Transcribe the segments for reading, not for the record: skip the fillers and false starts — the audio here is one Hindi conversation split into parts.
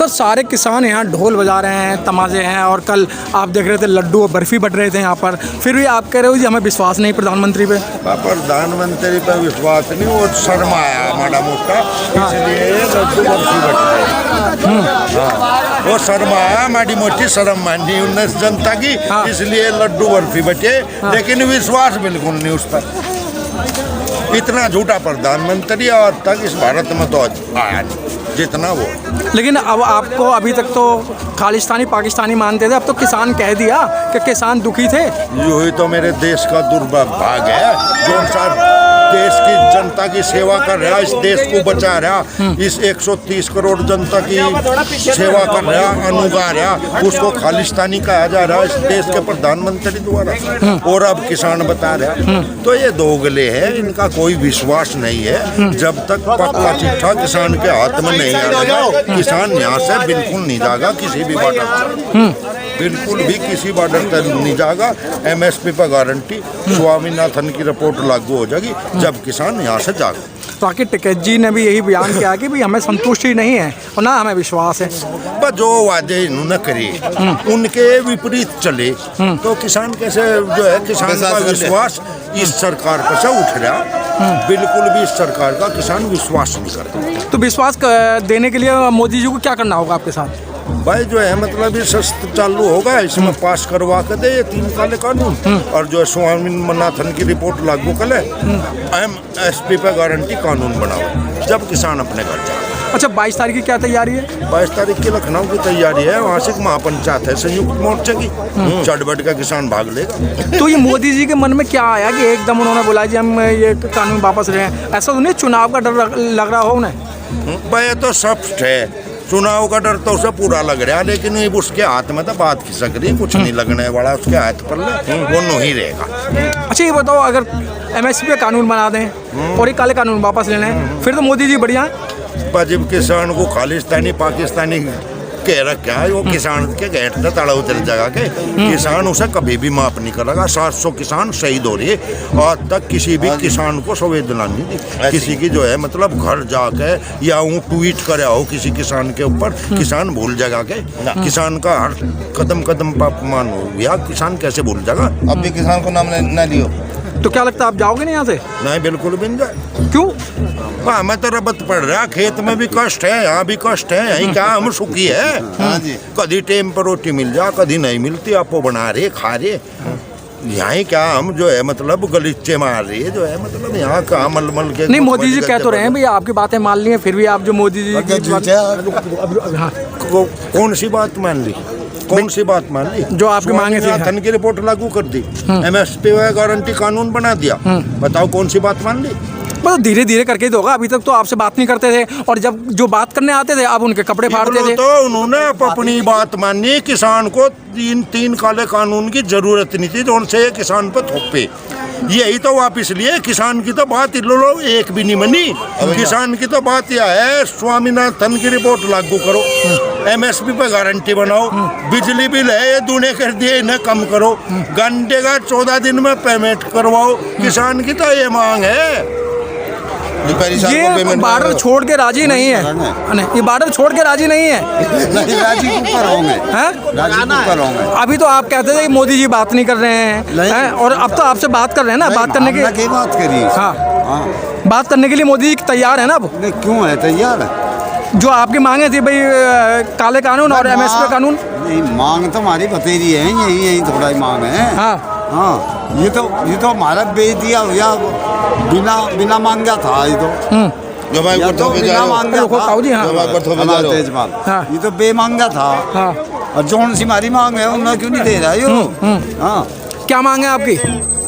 तो सारे किसान यहाँ ढोल बजा रहे हैं, तमाशे हैं, और कल आप देख रहे थे लड्डू और बर्फ़ी बट रहे थे यहाँ पर, फिर भी आप कह रहे हो जी हमें विश्वास नहीं प्रधानमंत्री पे। प्रधानमंत्री पे विश्वास नहीं, वो शर्माया माड़ा मोटा, इसलिए लड्डू बर्फी बट रहे। वो शर्माया, माड़ी मोटी शर्म मानी उन्हें जनता की, इसलिए लड्डू बर्फी बचे, लेकिन विश्वास बिल्कुल नहीं उस पर। इतना झूठा प्रधानमंत्री और तक इस भारत में तो आया नहीं जितना वो। लेकिन अब आपको अभी तक तो खालिस्तानी पाकिस्तानी मानते थे, अब तो किसान कह दिया कि किसान दुखी थे। यही तो मेरे देश का दुर्भाग्य है, जो इंसान देश की जनता की सेवा कर रहा, इस देश को बचा रहा, इस 130 करोड़ जनता की सेवा कर रहा, अनुगा रहा, उसको खालिस्तानी कहा जा रहा है इस देश के प्रधानमंत्री द्वारा, और अब किसान बता रहा। तो ये दोगले हैं, इनका कोई विश्वास नहीं है। जब तक पक्का चिट्ठा किसान के हाथ में नहीं आएगा, किसान यहाँ से बिल्कुल नहीं जाएगा, किसी भी बॉर्डर बिल्कुल भी किसी बॉर्डर तक नहीं जाएगा। MSP पर गारंटी, स्वामीनाथन की रिपोर्ट लागू हो जाएगी जब किसान यहाँ से जाएगा। तो आखिर टिकैत जी ने भी यही बयान किया कि भाई हमें संतुष्टि नहीं है और ना हमें विश्वास है। पर जो वादे इन्होंने करे उनके विपरीत चले तो किसान कैसे, जो है किसान का विश्वास इस सरकार पर से उठ रहा। बिल्कुल भी इस सरकार का किसान विश्वास नहीं करता। तो विश्वास देने के लिए मोदी जी को क्या करना होगा आपके साथ? भाई जो है मतलब ये सख्त चालू होगा, इसमें पास करवा कर दे ये 3 काले कानून, और जो है स्वामीनाथन की रिपोर्ट लागू कर ले, MSP पे गारंटी कानून बनाओ, जब किसान अपने घर जाए। अच्छा, 22 तारीख की क्या तैयारी है? 22 तारीख की लखनऊ की तैयारी है, वहाँ से महापंचायत है संयुक्त मोर्चे की, चढ़ का किसान भाग लेगा। तो ये मोदी जी के मन में क्या आया कि एकदम उन्होंने बोला जी हम ये कानून वापस रहे हैं? ऐसा उन्हें चुनाव का डर लग रहा हो उन्हें? भाई तो स्पष्ट है, चुनाव का डर तो उसे पूरा लग रहा है, लेकिन उसके हाथ में तो बात खिसक रही, कुछ नहीं लगने वाला उसके हाथ पर, वो नहीं रहेगा। अच्छा ये बताओ, अगर MSP पे कानून बना दें और ये काले कानून वापस ले लें, फिर तो मोदी जी बढ़िया है। जब किसान को खालिस्तानी पाकिस्तानी कह रखा है, वो किसान के गेट से तड़ा उतर जाएगा के किसान उसे कभी भी माफ नहीं करेगा। 700 किसान शहीद हो रही है, आज तक किसी भी किसान को संवेदना नहीं दी, किसी की जो है मतलब घर जाके या वो ट्वीट करे हो किसी किसान के ऊपर, किसान भूल जाएगा के किसान का हर कदम कदम पर अपमान हो गया, किसान कैसे भूल जाएगा? अब भी किसान को नाम न लियो। तो क्या लगता है आप जाओगे नहीं यहाँ से? नहीं, बिल्कुल भी नहीं जाए। क्यों? हमें तो रबत पड़ रहा, खेत में भी कष्ट है, यहाँ भी कष्ट है, यहीं क्या हम सुखी है। कभी टाइम पर रोटी मिल जा, कभी नहीं मिलती, आपको बना रहे खा रहे, यहाँ क्या हम जो है मतलब गलीचे मार रही है, जो है मतलब यहाँ का मलमल के। नहीं, मोदी जी कह तो रहे हैं भैया आपकी बातें मान ली हैं, फिर भी आप जो मोदी जी कौन सी बात मान ली? कौन सी बात मान ली? जो आपकी मांगे थी, धन की रिपोर्ट लागू कर दी, MSP गारंटी कानून बना दिया, बताओ कौन सी बात मान ली? मतलब धीरे धीरे करके ही तो होगा। अभी तक तो आपसे बात नहीं करते थे, और जब जो बात करने आते थे अब उनके कपड़े फाड़ते थे। तो उन्होंने अपनी बात मानी, किसान को 3 काले कानून की जरूरत नहीं थी, जो उनसे किसान पर थोपे, यही तो वापिस लिए। किसान की तो बात लो एक भी नहीं मनी, किसान की तो बात यह है स्वामीनाथन की रिपोर्ट लागू करो, MSP पे गारंटी बनाओ, बिजली बिल है ये दूने कर दिए, इन्हें कम करो, घंटे का 14 दिन में पेमेंट करवाओ। किसान की तो ये मांग है। ये बॉर्डर छोड़ के राजी नहीं है, ये बॉर्डर छोड़ के राजी नहीं है। राजी ऊपर होंगे। अभी तो आप कहते थे कि मोदी जी बात नहीं कर रहे हैं, और अब तो आपसे बात कर रहे हैं ना, बात करने की बात करी। हाँ, बात करने के लिए मोदी जी तैयार है ना अब? क्यों है तैयार है? जो आपकी मांगे थी भाई काले कानून और MSP कानून, नहीं मांग तो हमारी बतेरी है, यही थोड़ा ही मांग है। हाँ, ये तो हमारा बेच दिया भैया, बिना मांगा था ये तो। जो भाई तो बिना मांगा था, ये तो बेमांगा था। और जो सी हमारी मांग है उन्हें क्यों नहीं दे रहा है? हाँ, क्या मांग है आपकी?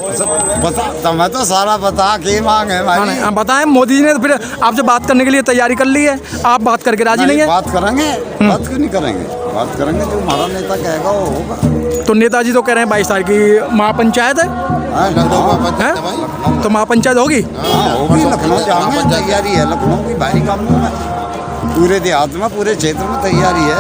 बता, मैं तो सारा बता के मांग है हमारी। बताएं, मोदी जी ने तो फिर आपसे बात करने के लिए तैयारी कर ली है, आप बात करके राजी नहीं है? बात करेंगे, बात क्यों नहीं करेंगे? बात करेंगे, जो हमारा नेता कहेगा वो होगा। तो नेताजी तो कह रहे हैं 22 तारीख की महापंचायत है, तो महापंचायत होगी? होगी, लखनऊ जाएंगे, तैयारी है लखनऊ की भारी कामों में, पूरे देहात में पूरे क्षेत्र में तैयारी है।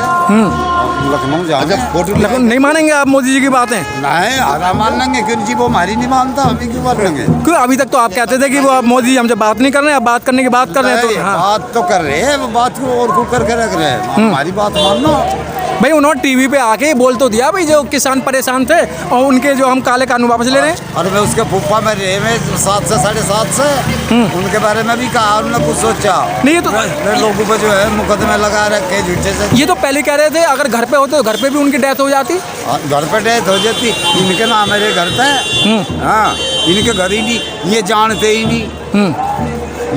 लखनऊ जाना है। फोटो लेकिन नहीं मानेंगे आप मोदी जी की बातें? नहीं आधा मान लेंगे क्यों जी, वो हमारी नहीं मानता, हमें क्यों मान लेंगे। क्यों अभी तक तो आप कहते थे कि वो मोदी जी हमसे बात नहीं कर रहे हैं, अब बात करने की बात कर रहे हैं नहीं, तो हाँ बात तो कर रहे हैं, वो बात को और को करके रख रहे हैं, हमारी बात मानना। भाई उन्होंने टीवी पे आके बोल तो दिया भाई जो किसान परेशान थे और उनके जो हम काले कानून वापस ले रहे हैं। और मैं उसके फूफा में रहे में 7 से 7.5 से उनके बारे में भी कहा, उन्होंने कुछ सोचा नहीं ये तो वे लोगों पे जो है मुकदमे लगा रखे झूठे से। ये तो पहले कह रहे थे अगर घर पे होते तो घर पे भी उनकी डेथ हो जाती। घर पे डेथ हो जाती, इनके नाम मेरे घर पे। हाँ, इनके घर ही नहीं, ये जानते ही नहीं,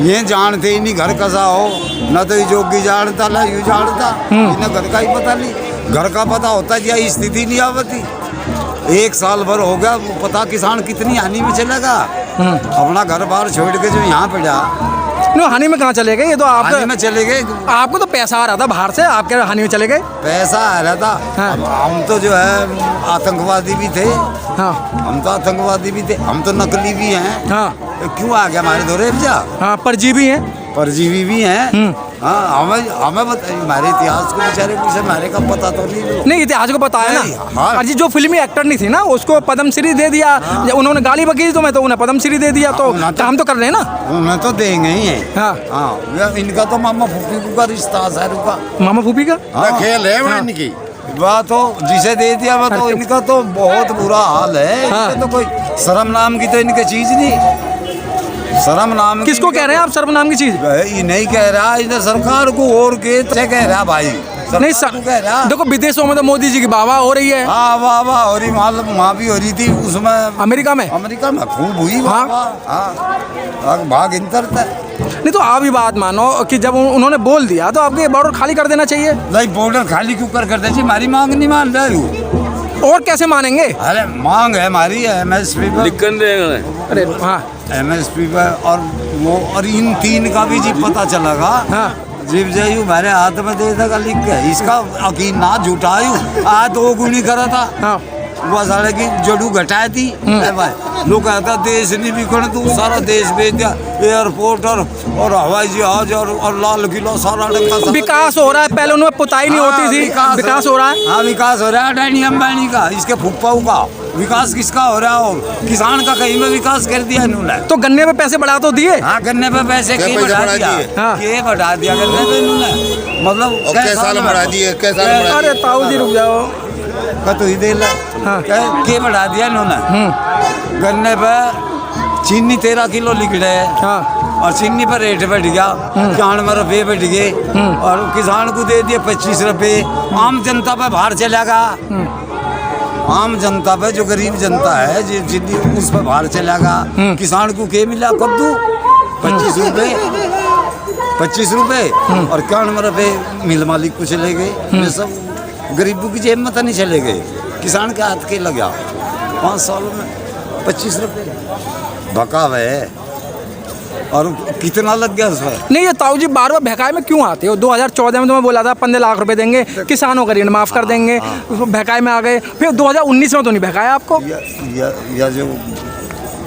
ये जानते ही नहीं घर कैसा हो, न तो ये जोगी जानता ना यू जानता, इन्हें घर का ही पता नहीं। घर का पता होता या स्थिति नहीं आवती। 1 साल भर हो गया, वो पता किसान कितनी हानि में चलेगा। अपना घर बार छोड़ के जो यहाँ पड़ा, नहीं हानि में कहाँ चले गए, ये तो हानि में आप चले गए। आपको तो पैसा आ रहा था बाहर से, आप क्या हानि में चले गए? पैसा आ रहा था। हाँ। हम तो जो है आतंकवादी भी थे, हाँ हम तो आतंकवादी भी थे, हम तो नकली भी हैं। हाँ तो क्यों आ गया हमारे दौरे जा, हाँ परजीवी हैं। परजीवी भी हैं। हाँ, हमें हमारे इतिहास को बेचारे कुछ हमारे का पता तो नहीं। नहीं इतिहास को पता है नहीं, ना। हाँ। अजी जो फिल्मी एक्टर नहीं थी ना उसको पद्मश्री दे दिया, उन्होंने गाली बकी तो मैं तो उन्हें पद्मश्री दे दिया, तो उन्हें तो- काम तो कर रहे हैं ना। उन्हें तो देंगे ही है। हाँ। हाँ, इनका तो मामा फूफी का रिश्ता शाहरुख का। मामा फूफी का खेल है वो इनकी। वह तो जिसे दे दिया वह तो इनका तो बहुत बुरा हाल है। हाँ। इनके तो कोई शर्म नाम की तो इनकी चीज नहीं। शर्म नाम किसको कह रहे हैं आप सर्वनाम की चीज? ये नहीं कह रहा, इधर सरकार को और के से कह रहा भाई, नहीं सरकार को कह रहा। देखो विदेशों में तो मोदी जी की वाह हो रही है। हाँ वाह वाह हो रही, मालूम वहाँ भी हो रही थी उसमें, अमेरिका में। अमेरिका में खूब हुई। हाँ। हाँ, भाग इंतर था। नहीं तो आप ही बात मानो कि जब उन्होंने बोल दिया तो आपके बॉर्डर खाली कर देना चाहिए। नहीं बॉर्डर खाली क्यों कर दे जी, हमारी मांग नहीं मान रहे हो। और कैसे मानेंगे? अरे मांग है हमारी MSP पर, अरे हाँ MSP पर और वो और इन 3 का भी जी पता चलेगा। हाँ जीव जयू हमारे हाथ में दे देगा लिख के, इसका यकीन ना झूठायू आज 2 गुनी करा था। हाँ वो साले की जड़ू घटाई थी। भाई लोग कहता देश नहीं बिकने, तू सारा देश बेच दिया, एयरपोर्ट और हवाई जहाज और लाल किला सारा डंका। विकास हो रहा है, पहले उनमें पुताई नहीं होती थी, विकास हो रहा है। हाँ विकास हो रहा है, अडानी अंबानी का, इसके फुप्पा का विकास किसका हो रहा है, और किसान का कहीं में विकास कर दिया इन्होंने। तो गन्ने पे पैसे बढ़ा तो दिए। हाँ गन्ने पे पैसे क्या के पैसे बढ़ा बढ़ा दिया, दिए? हाँ। के बढ़ा दिया गन्ने पे इन्होंने, मतलब और कै साल बढ़ा दिए, कै साल बढ़ा अरे ताऊ जी रुक जाओ। का तो ही दे ला। हाँ। के बढ़ा दिया इन्होंने गन्ने पे। चीनी 13 किलो लिख रहे हैं। हाँ और चीनी पर रेट बढ़ गया, 91 रुपये बढ़ गए, और किसान को दे दिए 25 रुपये। आम जनता पे भार चलेगा, आम जनता पे जो गरीब जनता है जितनी उस पर भार चलेगा। किसान को क्या मिला, कद्दू 25 रुपये, 25 रुपये और 91 रुपये मिल मालिक को चले गए। ये सब गरीबों की जेब में तो नहीं चले गए, किसान के हाथ के लगा 5 सालों में 25 रुपये भकाव है। और कितना लग गया उसमें। नहीं ये ताऊ जी बार बार बहकाए में क्यों आते हो? 2014 में तुम्हें बोला था 15 लाख रुपए देंगे, किसानों का ऋण माफ कर देंगे, बहकाए में आ गए। फिर 2019 में तो नहीं बहकाया आपको। या जो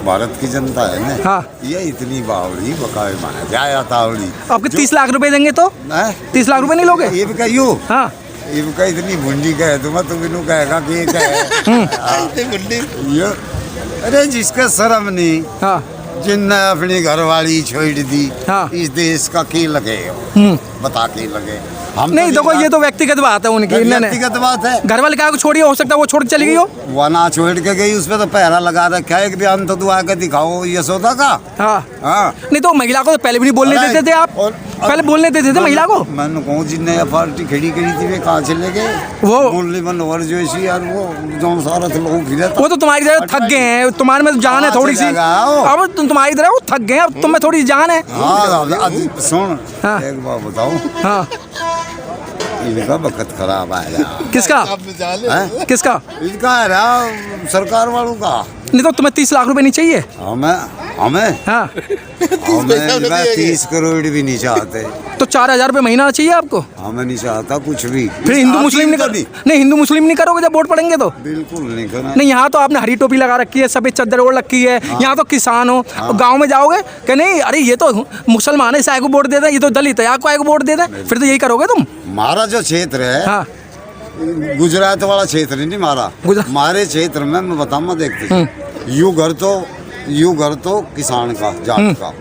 भारत की जनता है ना, हाँ। ये इतनी बावड़ी बकाए माना जाया तावड़ी। आपके 30 लाख रुपए देंगे तो 30 लाख रुपए नहीं लोगे? ये भी कहियो, हाँ ये भी कह इतनी भुंडी कहे तुम इनू कहेगा कि ये कहे ये। अरे जिसका शर्म नहीं, हाँ जिनने अपनी घरवाली छोड़ दी, हाँ। इस देश का की लगे, बता के लगे। हम नहीं देखो ये तो व्यक्तिगत बात है उनकी, इन्होंने व्यक्तिगत बात है। घर वाले क्या को छोड़िए, हो सकता है वो छोड़ के चली गई हो। वो ना छोड़ के गई, उसपे तो पहरा लगा रखा है, एक बयान तो तू आके दिखाओ यशोदा का। हाँ हाँ नहीं तो महिला को तो पहले भी नहीं बोलने अरे, देते थे आप, और- पहले बोलने देते थे महिला को। मैंने कहूँ जिनने पार्टी खड़ी करी थी वे कहाँ चले गए, वो मुरली मनोहर जोशी और वो जो सारा थे लोग फिरे वो तो तुम्हारी तरह थक गए हैं, तुम्हारे में तो जान है कहाँ थोड़ी सी। चले गए? अब तुम्हारी तरह वो थक गए हैं, अब तुम्हें थोड़ी जान है। हाँ सुन हाँ। एक बात बताऊँ, हाँ इनका वक्त खराब आया। किसका हैं? किसका? इनका है ना सरकार वालों का। नहीं तो तुम्हें 30 लाख रुपए नहीं चाहिए? हमें हाँ 30 करोड़ भी नहीं चाहते, तो 4,000 रुपए महीना चाहिए आपको। हमें नहीं चाहता कुछ भी। फिर हिंदू आप मुस्लिम नहीं कभी नहीं हिंदू मुस्लिम नहीं करोगे जब वोट पड़ेंगे तो? बिल्कुल नहीं करना। नहीं यहाँ तो आपने हरी टोपी लगा रखी है, सफेद चद्दर ओढ़ रखी है। यहाँ तो किसान हो, गांव में जाओगे कि नहीं अरे ये तो मुसलमान है इस आय को वोट दे दें, ये तो दलित है आपको आय को वोट दे दें, फिर तो यही करोगे तुम। हमारा जो क्षेत्र है हाँ गुजरात वाला क्षेत्र नहीं मारा, हमारे क्षेत्र में मैं बताऊँ देखते यू घर तो किसान का जाट का,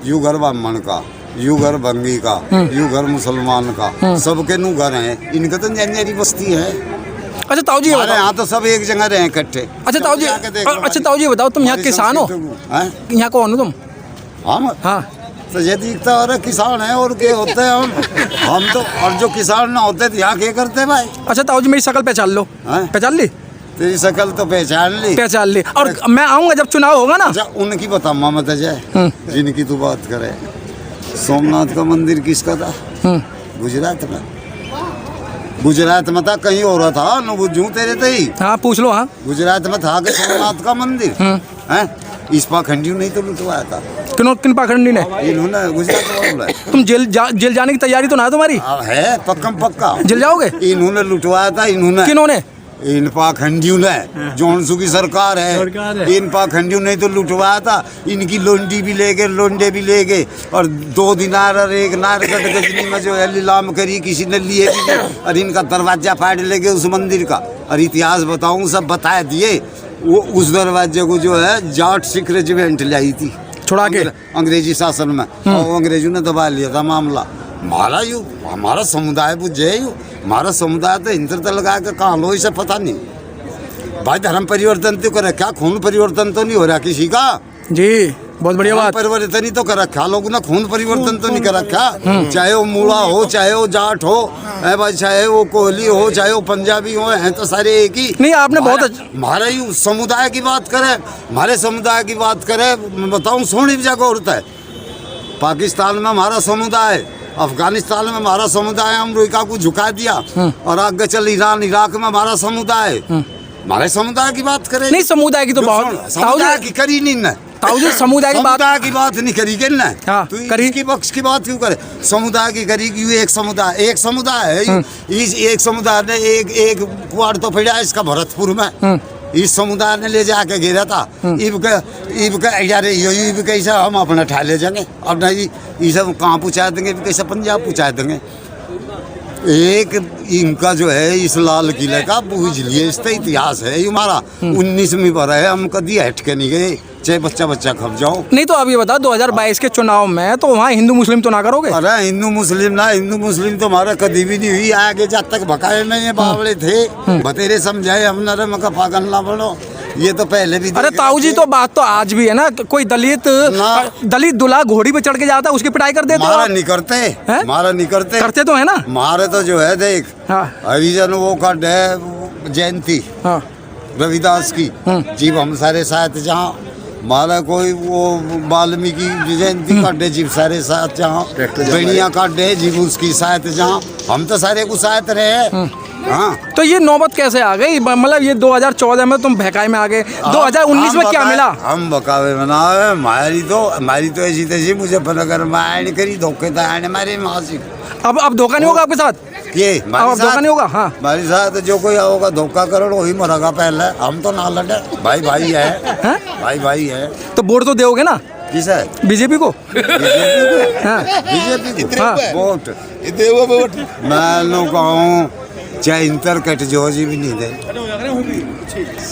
यू घर ब्राह्मण का, यू घर बंगी का, यू घर मुसलमान का, सबके नू घर हैं। इनका तो जंगली बस्ती है। अच्छा ताऊ जी, हमारे यहाँ तो सब एक जगह रहे इकट्ठे। अच्छा ताऊ जी, अच्छा ताऊ जी बताओ, तुम यहाँ किसान हो? यहाँ कौन हो तुम? हम हाँ तो ये दिखता और किसान है और क्या होते हैं हम तो। और जो किसान ना होते तो यहाँ क्या करते भाई? अच्छा ताऊ जी, मेरी शक्ल पहचान लो। पहचान ली? तेरी शक्ल तो पहचान ली। और मैं आऊंगा जब चुनाव होगा ना। अच्छा उनकी बताऊँ मत जाए जिनकी तू बात करे। सोमनाथ का मंदिर किसका था? गुजरात में था, कहीं और था न बुझूं तेरे तो ही। हाँ पूछ लो। हाँ गुजरात में था कि सोमनाथ का मंदिर है? इस पाखंडियों नहीं तो लुटवाया था। किन पाखंडी ने? इन्होंने गुजरात वालों ने। तुम जेल जाने की तैयारी तो ना तुम्हारी? है पक्का जेल जाओगे? इन्होंने लुटवाया था। किन्होंने? इन पाखंडियों ने, जौनसू की सरकार है। इन पाखंडियों ने तो लुटवाया था। इनकी लोंडी भी ले गए, लोंडे भी ले गए, और 2 दिनार और 1 नारगढ़ गजनी में जो है नीलाम करी, किसी ने लिए भी नहीं। और इनका दरवाजा फाड़ ले गए उस मंदिर का। और इतिहास बताऊं सब बता दिए। वो उस दरवाजे को जो है जाट सिख रेजिमेंट लाई थी छुड़ा के अंग्रेजी शासन में, और अंग्रेजों ने दबा लिया था मामला। हमारा समुदाय बुझे हमारा समुदाय तो इंटर तो लगा के कहाँ लो, इसे पता नहीं भाई। धर्म परिवर्तन तो कर रखा, खून परिवर्तन तो नहीं हो रहा किसी का जी। बहुत बढ़िया बात। परिवर्तन ही तो कर रखा लोगों ने, खून परिवर्तन तो नहीं कर रखा। चाहे वो मूड़ा हो, चाहे वो जाट हो, भाई चाहे वो कोहली हो, चाहे वो पंजाबी हो, हैं तो सारे एक ही। नहीं आपने बहुत हमारे समुदाय की बात करें, हमारे समुदाय की बात करें, बताऊँ सोनी जगह होता है। पाकिस्तान में हमारा समुदाय, अफगानिस्तान में हमारा समुदाय, अमेरिका को झुका दिया, और आगे चल ईरान इराक में हमारा समुदाय। हमारे समुदाय की बात करें। नहीं समुदाय की तो बहुत समुदाय की करी नहीं ना ताऊ जी, समुदाय की बात नहीं करी के ना। हाँ, तो करी इसकी पक्ष की बात क्यों करे? समुदाय की करी कि एक समुदाय है। इस एक समुदाय ने एक कुआर तो पड़ा इसका भरतपुर में। इस समुदाय ने ले जाके घेरा था। इब यार ये कैसे हम अपना ठा ले जाएंगे? अब नहीं ये सब कहाँ पहुँचा देंगे? कैसे पंजाब पहुँचा देंगे? एक इनका जो है इस लाल किले का पूछ लिए, इसका इतिहास है ये हमारा 19वीं बार है। हम कभी हट के नहीं गए, चाहे बच्चा खप जाओ। नहीं तो अब ये बताओ 2022 के चुनाव में तो वहाँ हिंदू मुस्लिम तो ना करोगे? अरे हिंदू मुस्लिम तो हमारा कभी भी नहीं हुई। आगे जब तक भकाए में ये बावड़े थे बतेरे समझाए हमने, रे मका पागल ना बनो। ये तो पहले भी। अरे ताऊ जी तो बात तो आज भी है ना, कोई दलित दूल्हा घोड़ी पे चढ़ के जाता है उसकी पिटाई कर देते? मारा नहीं करते करते तो है ना। मारे तो जो है देख हरिजन वो कट है जयंती रविदास की जीव हम सारे साथ जहाँ मारा कोई वो वाल्मीकि जयंती काटे जीव सारे साथ जहाँ बेड़िया काटे जीव उसकी साथ जहाँ हम तो सारे को साथ रहे। हाँ तो ये नौबत कैसे आ गई? मतलब ये 2014 में तुम भकाई में आ गए, 2019 में क्या मिला? हम बकावे बना हमारी तो ऐसी तैसी मुजफ्फरनगर में आने करी धोखे था आने हमारे मासिक। अब धोखा नहीं होगा आपके साथ? ये अब धोखा नहीं होगा? हाँ हमारे साथ जो कोई होगा धोखा करो वही मरेगा पहले। हम तो ना लड़े, भाई है। तो वोट तो दोगे ना? किस है? बीजेपी को। बीजेपी को वोट मैं लोग कहूँ चाहे इंतर कट जो जी भी नहीं दे।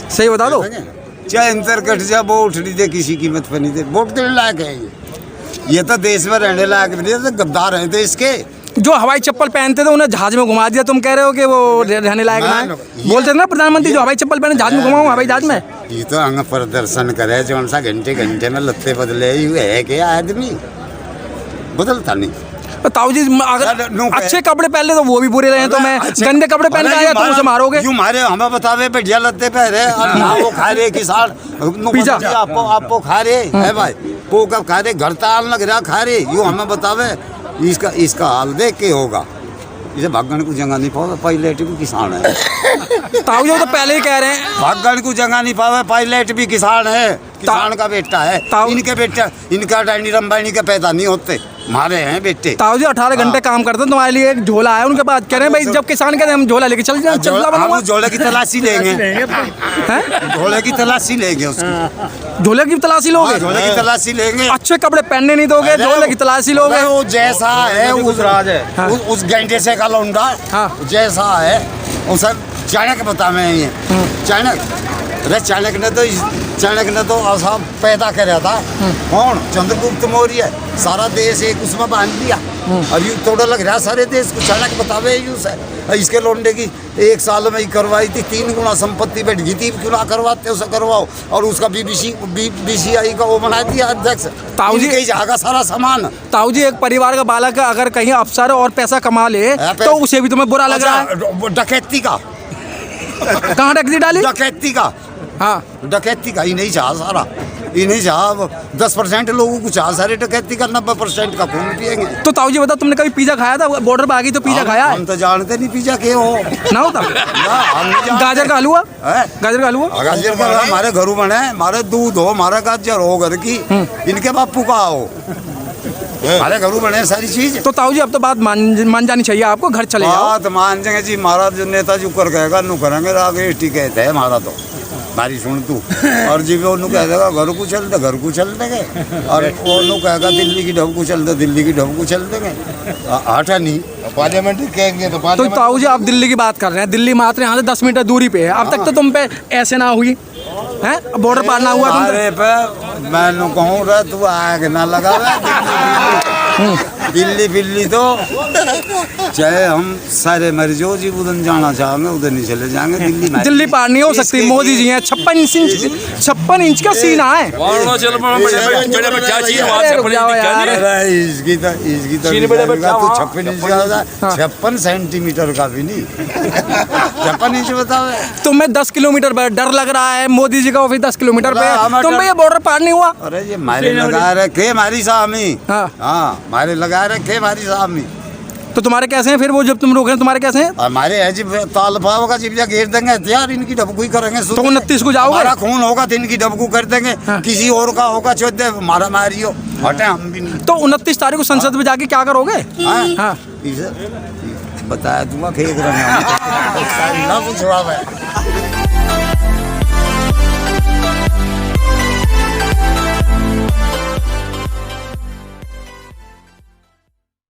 सही बता दो, चाहे इंतर कट जा वोट नहीं दे, किसी कीमत पर नहीं दे। वोट देने लायक है ये तो देश में रहने लायक नहीं है। गद्दार हैं देश के। जो हवाई चप्पल पहनते थे उन्हें जहाज में घुमा दिया, तुम कह रहे हो कि वो रहने लायक ना है? बोलते थे ना प्रधानमंत्री जो हवाई चप्पल पहने जहाज में घुमाऊं हवाई जहाज में। ये तो अंग प्रदर्शन करे जो सा घंटे में लत्ते बदले है क्या आदमी बदलता नहीं। ताऊ जी अगर अच्छे कपड़े पहन ले तो वो भी बुरे रहे, तो मैं गंदे कपड़े पहन के आया तो उसे मारोगे? यूं मारे हमें बतावे बढ़िया लत्ते पहरे और ना वो खा रहे किसान पिज्जा आपको खा रहे है भाई, वो कब खा रहे घर ताल लग रहा खा रहे, यूं हमें बतावे इसका हाल देख के होगा। इसे भागण को जगह नहीं पावे, पायलट भी किसान है। ताऊ जी तो पहले ही कह रहे हैं भागण को जगह नहीं पावे, पायलट भी किसान है, किसान का बेटा है। इनके बेटा इनका डायनी रंबानी के पैदा नहीं होते, हमारे हैं बेटे। ताऊ जी 18 घंटे काम करते हैं, तुम्हारे लिए एक झोला है उनके पास, कह रहे हैं भाई जब किसान कहते हैं हम झोला लेके चल जाए। हम झोले की तलाशी लेंगे, झोले की तलाशी लेंगे उसकी। झोले की तलाशी लोगे? झोले की तलाशी लेंगे। अच्छे कपड़े पहनने नहीं दोगे, झोले की तलाशी लोगे? वो जैसा है उस गैंडे से का लौंडा जैसा है वो सब चाणक्य बतावे ये चाणक्य ने तो ऐसा पैदा कराया था। कौन? चंद्रगुप्त मौर्य। सारा देश एक उसमें बांध दिया। अब यू थोड़ा लग रहा सारे देश को चाणक्य बतावे यूज है। इसके लौंडे की 1 साल में ही करवाई थी, 3 गुना संपत्ति बढ़ गई थी। क्यों ना करवाते उसे करवाओ। और उसका BCI का वो बना दिया अध्यक्ष। ताऊ जी कहीं जाएगा सारा सामान। ताऊ जी, एक परिवार का बालक अगर कहीं अफसर और पैसा कमा ले तो उसे भी तुम्हें बुरा लग रहा है? डकैती का कहाँ डकैती डाली? डकैती का, हाँ, डकैती का ही नहीं चाह सारा। ये नहीं चाह 10% लोगों को चाह सारे डकैती का, 90% का खून पिएंगे। तो ताऊ जी बताओ, तुमने कभी पिज्जा खाया था? बॉर्डर पे आ गई तो पिज्जा खाया है? हम तो जानते नहीं पिज्जा के हो ना होता। ना, हम नहीं जानते। गाजर का हलवा? गाजर का हलवा? गाजर का हलवा हमारे घरों बने, हमारे दूध हो, हमारा गाजर हो घर की, इनके बापू का हो, हमारे घरों बने सारी चीज। तो ताऊ जी अब तो बात मान जानी चाहिए आपको, घर चले जाओ। बात मान जाएंगे जी, हमारा जो नेता जो कर कहेगा नु करेंगे, आगे ठीक कहते है हमारा तो मारी सुन तू। और जी वो कह देगा घर को चल दे, घर को चल देंगे। और वो कहेगा दिल्ली की ढब को चल दे, दिल्ली की ढब को चल देंगे। हटा नहीं पार्लियामेंट कहेंगे तो ताऊ जी आप दिल्ली की बात कर रहे हैं, दिल्ली मात्र यहाँ से 10 मीटर दूरी पे है। अब तक तो तुम पे ऐसे ना हुई है, बॉर्डर पार ना हुआ तुम अरे पे मैं कहूँ रे तू आग ना लगा दिल्ली बिल्ली तो चाहे हम सारे मरीजों जी उधर जाना चाहेंगे उधर नहीं चले जाएंगे। दिल्ली पार नहीं हो सकती। मोदी जी हैं 56 इंच का सीना है। इसकी तो 56 सेंटीमीटर का भी नहीं 56 इंच बताओ। तुम्हें 10 किलोमीटर पर डर लग रहा है, मोदी जी का ऑफिस 10 किलोमीटर पे, तुम पे ये बॉर्डर पार नहीं हुआ। अरे ये मारे लगा रखे हमारी सामी। हाँ मारे लगा रखे हमारी सामी। तो तुम्हारे कैसे हैं फिर वो जब तुम रोक रहे हैं, तुम्हारे कैसे हैं? हमारे है जी तालफा होगा जिबिया घेर देंगे यार, इनकी डबकू ही करेंगे। तो 29 को जाओगे? हमारा खून होगा तो इनकी डबकू कर देंगे। किसी और का होगा चौदह मारा मारियो हटे हम भी नहीं। तो 29 तारीख को संसद में जाके क्या करोगे? हाँ बताया दूंगा खेल रहे हैं।